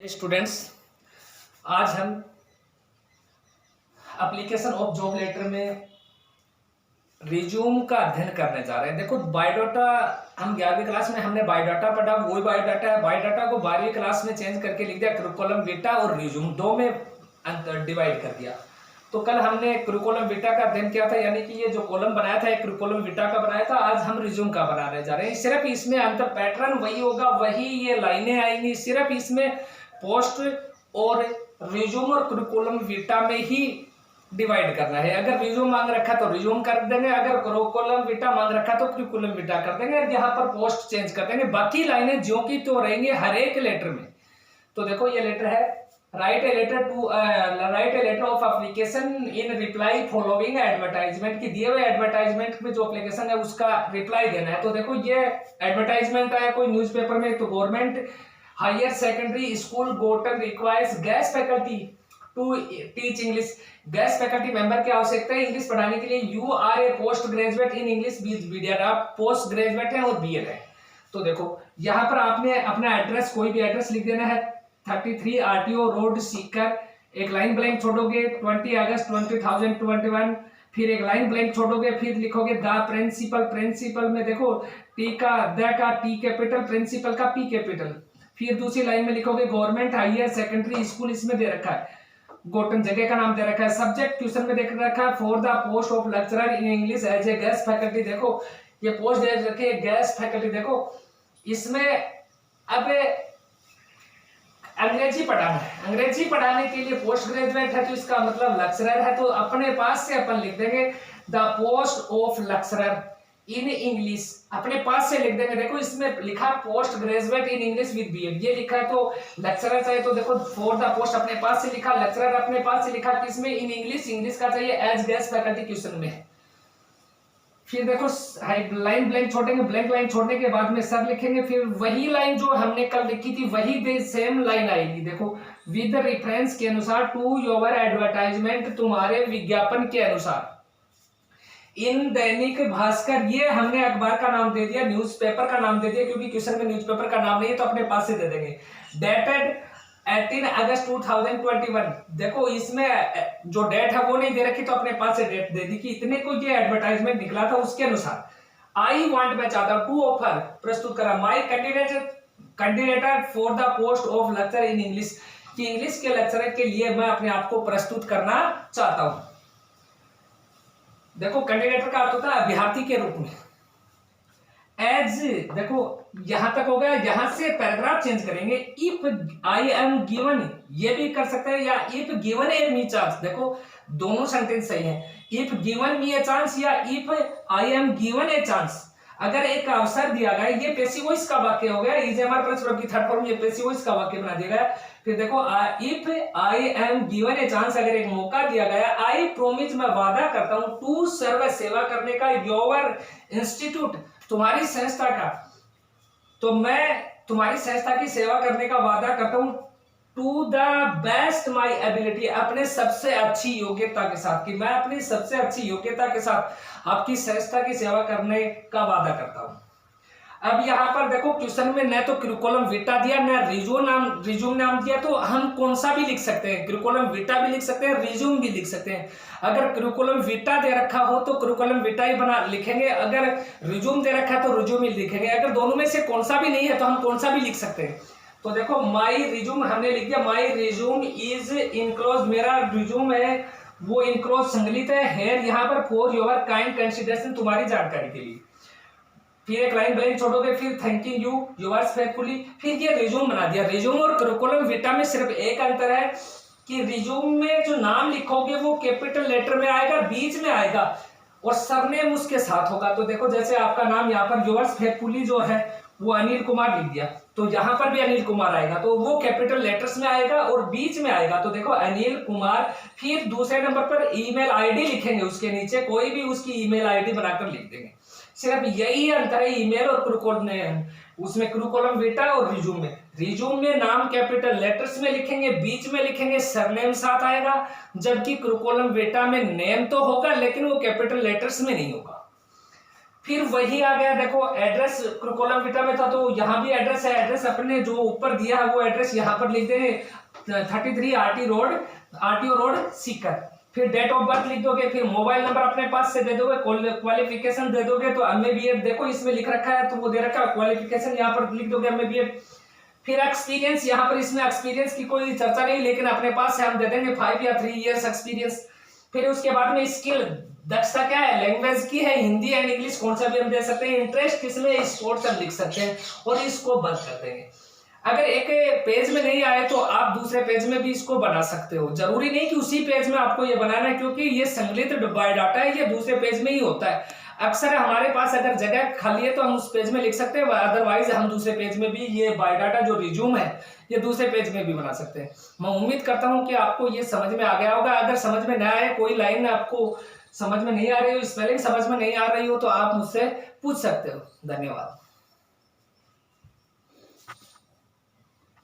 Students, आज हम application of job letter में रिज्यूम का अध्ययन करने जा रहे हैं। देखो, बायोडाटा हम 11वीं क्लास में हमने बायोडाटा पढ़ा, वही बायोडाटा है। बायोडाटा को 12वीं क्लास में चेंज करके लिख दिया करिकुलम विटा और रिज्यूम, दो में डिवाइड कर दिया। तो कल हमने करिकुलम विटा का अध्ययन किया था, यानी कि ये जो कॉलम बनाया था एक करिकुलम विटा का बनाया था। आज हम रिज्यूम का बनाने जा रहे हैं। सिर्फ इसमें अंतर पैटर्न वही होगा, वही ये लाइनें आएंगी। सिर्फ इसमें पोस्ट और रिज्यूम और करिकुलम विटा में ही डिवाइड करना है। अगर रिज्यूम मांग रखा तो रिज्यूम कर देंगे, अगर करिकुलम विटा मांग रखा तो करिकुलम विटा कर देंगे, यहाँ पर पोस्ट चेंज कर देंगे। बाकी लाइनें ज्यों की तो रहेंगे हर एक लेटर में। तो देखो, ये लेटर है, write a letter of application in reply following advertisement की। दिए हुए एडवर्टाइजमेंट में जो एप्लीकेशन है उसका रिप्लाई देना है। तो देखो, ये एडवर्टाइजमेंट है कोई न्यूज़पेपर में, तो government higher secondary school Gotan requires guest faculty to teach English. Guest faculty member की आवश्यकता है इंग्लिश पढ़ाने के लिए। You are a post graduate in English with BEd. आप पोस्ट ग्रेजुएट हैं और बीएड है। तो देखो, यहाँ पर आपने अपना एड्रेस, कोई भी एड्रेस लिख देना है। 33 आरटीओ रोड सीकर, एक लाइन ब्लैंक छोड़ोगे 20 अगस्त 2021, फिर एक लाइन ब्लैंक छोड़ोगे, फिर लिखोगे द प्रिंसिपल। प्रिंसिपल में देखो, टी का द का टी कैपिटल, प्रिंसिपल का पी कैपिटल। फिर दूसरी लाइन में लिखोगे गवर्नमेंट हायर सेकेंडरी स्कूल, इसमें दे रखा है गोटन, जगह का नाम दे रखा है। सब्जेक्ट क्वेश्चन में देख रखा है for the post of lecturer in English as a guest faculty. देखो, ये पोस्ट दे रखी है गेस्ट फैकल्टी। देखो, इसमें अब अंग्रेजी पढ़ाना है। अंग्रेजी पढ़ाने के लिए पोस्ट ग्रेजुएट है तो इसका मतलब लेक्चरर है, तो अपने पास से अपन लिख देंगे the post of lecturer in English, अपने पास से लिख देंगे। देखो, इसमें लिखा post graduate in English with BEd, ये लिखा है। तो लेक्चरर चाहिए तो देखो फॉर द पोस्ट अपने पास से लिखा, लेक्चरर अपने पास से लिखा, किसमें? In English. इंग्लिश का चाहिए एज गेस्ट फैकल्टी क्वेश्चन में। फिर देखो, लाइन ब्लैंक छोड़ेंगे, ब्लैंक लाइन छोड़ने के बाद में सब लिखेंगे। फिर वही लाइन जो हमने कल लिखी थी वही सेम लाइन आएगी। देखो, विद रेफरेंस के अनुसार टू योर एडवर्टाइजमेंट, तुम्हारे विज्ञापन के अनुसार। इन दैनिक भास्कर, ये हमने अखबार का नाम दे दिया, न्यूज़पेपर का नाम दे दिया, क्योंकि क्वेश्चन में न्यूज़पेपर का नाम नहीं है तो अपने पास से दे देंगे। डेटेड 18 अगस्त 2021। देखो, इसमें जो डेट है वो नहीं दे रखी तो अपने पास से डेट दे दी कि इतने को ये एडवर्टाइजमेंट निकला था, उसके अनुसार। आई वांट, मैं चाहता हूं, टू ऑफर प्रस्तुत करा my candidate for the post of lecture in English, कि इंग्लिश के लेक्चरर के लिए मैं अपने आप को प्रस्तुत करना चाहता हूं। देखो, कैंडिडेट का अर्थ होता है अभ्यर्थी के रूप में। एज, देखो यहां तक हो गया, यहां से पैराग्राफ चेंज करेंगे। इफ आई एम गिवन, ये भी कर सकते हैं, या if given a me chance. देखो, दोनों सेंटेंस सही है। If given me a chance या if I am given a chance. अगर एक अवसर दिया गया, ये पैसिव वॉइस का वाक्य हो गया। इज हमारे प्रश्न की थर्ड फॉर्म, ये पैसिव वॉइस का वाक्य बना दिया गया। फिर देखो, if I am given a chance, अगर एक मौका दिया गया, आई प्रोमिस, मैं वादा करता हूं, टू सर्व, सेवा करने का, योर इंस्टीट्यूट, तुम्हारी संस्था का, तो मैं तुम्हारी संस्था की सेवा करने का वादा करता हूं, to the best my ability, अपने सबसे अच्छी योग्यता के साथ, कि मैं अपनी सबसे अच्छी योग्यता के साथ आपकी संस्था की सेवा करने का वादा करता हूं। अब यहां पर देखो, क्वेश्चन में न तो करिकुलम विटा दिया, न रिज्यूम नाम दिया, तो हम कौन सा भी लिख सकते हैं। करिकुलम विटा भी लिख सकते हैं, रिज्यूम भी लिख सकते हैं। अगर करिकुलम विटा दे रखा हो तो करिकुलम विटा ही बना लिखेंगे, अगर रिज्यूम दे रखा है तो रिज्यूम ही लिखेंगे। अगर दोनों में से कौन सा भी नहीं है तो हम कौन सा भी लिख सकते हैं। तो देखो, माई रिज्यूम हमने लिख दिया, माई रिज्यूम इज इनक्लोज, मेरा रिज्यूम है वो इनक्लोज संकलित है, हेयर यहाँ पर, फॉर योर काइंड कंसिडरेशन, तुम्हारी जानकारी के लिए। फिर एक लाइन ब्लैंक छोड़ोगे, फिर थैंकिंग यू योर्स फेथफुली, फिर ये रिज्यूम बना दिया। रिज्यूम और करिकुलम विटा में सिर्फ एक अंतर है कि रिज्यूम में जो नाम लिखोगे वो कैपिटल लेटर में आएगा, बीच में आएगा, और सरनेम उसके साथ होगा। तो देखो, जैसे आपका नाम यहाँ पर योर्स फेथफुली जो है वो अनिल कुमार लिख दिया, तो यहाँ पर भी अनिल कुमार आएगा, तो वो कैपिटल लेटर्स में आएगा और बीच में आएगा। तो देखो, अनिल कुमार, फिर दूसरे नंबर पर ईमेल आईडी लिखेंगे, उसके नीचे कोई भी उसकी ईमेल आईडी बनाकर लिख देंगे। सिर्फ यही अंतर है ईमेल और करिकुलम में, उसमें करिकुलम विटा और रिज्यूम में। रिज्यूम में नाम कैपिटल लेटर्स में लिखेंगे, बीच में लिखेंगे, सरनेम साथ आएगा, जबकि करिकुलम विटा में नेम तो होगा लेकिन वो कैपिटल लेटर्स में नहीं होगा। फिर वही आ गया, देखो एड्रेस कॉलम बीटा में था तो यहाँ भी एड्रेस है, एड्रेस अपने जो ऊपर दिया है वो एड्रेस यहाँ पर लिख देंगे 33 आरटीओ रोड सीकर। फिर डेट ऑफ बर्थ लिख दोगे, फिर मोबाइल नंबर अपने पास से दे दोगे, क्वालिफिकेशन दे दोगे तो एमए बीएड देखो इसमें लिख रखा है तो वो दे रखा है, क्वालिफिकेशन यहाँ पर लिख दोगे एमए बीएड। फिर एक्सपीरियंस यहाँ पर, इसमें एक्सपीरियंस की कोई चर्चा नहीं लेकिन अपने पास से हम दे देंगे 5 या 3 इयर्स एक्सपीरियंस। फिर उसके बाद में स्किल, दक्षता क्या है, लैंग्वेज की है, हिंदी एंड इंग्लिश कौन सा भी हम दे सकते हैं, इंटरेस्ट किसमें, स्पोर्ट्स हम लिख सकते हैं और इसको बंद कर देंगे। अगर एक पेज में नहीं आए तो आप दूसरे पेज में भी इसको बना सकते हो, जरूरी नहीं कि उसी पेज में आपको ये बनाना है क्योंकि ये संकलित बायोडाटा है, ये दूसरे पेज में ही होता है। अक्सर हमारे पास अगर जगह खाली है तो हम उस पेज में लिख सकते हैं, अदरवाइज हम दूसरे पेज में भी ये बायोडाटा जो रिज्यूम है ये दूसरे पेज में भी बना सकते हैं। मैं उम्मीद करता हूं कि आपको ये समझ में आ गया होगा। अगर समझ में ना आए, कोई लाइन आपको समझ में नहीं आ रही हो, स्पेलिंग समझ में नहीं आ रही हो तो आप मुझसे पूछ सकते हो। धन्यवाद।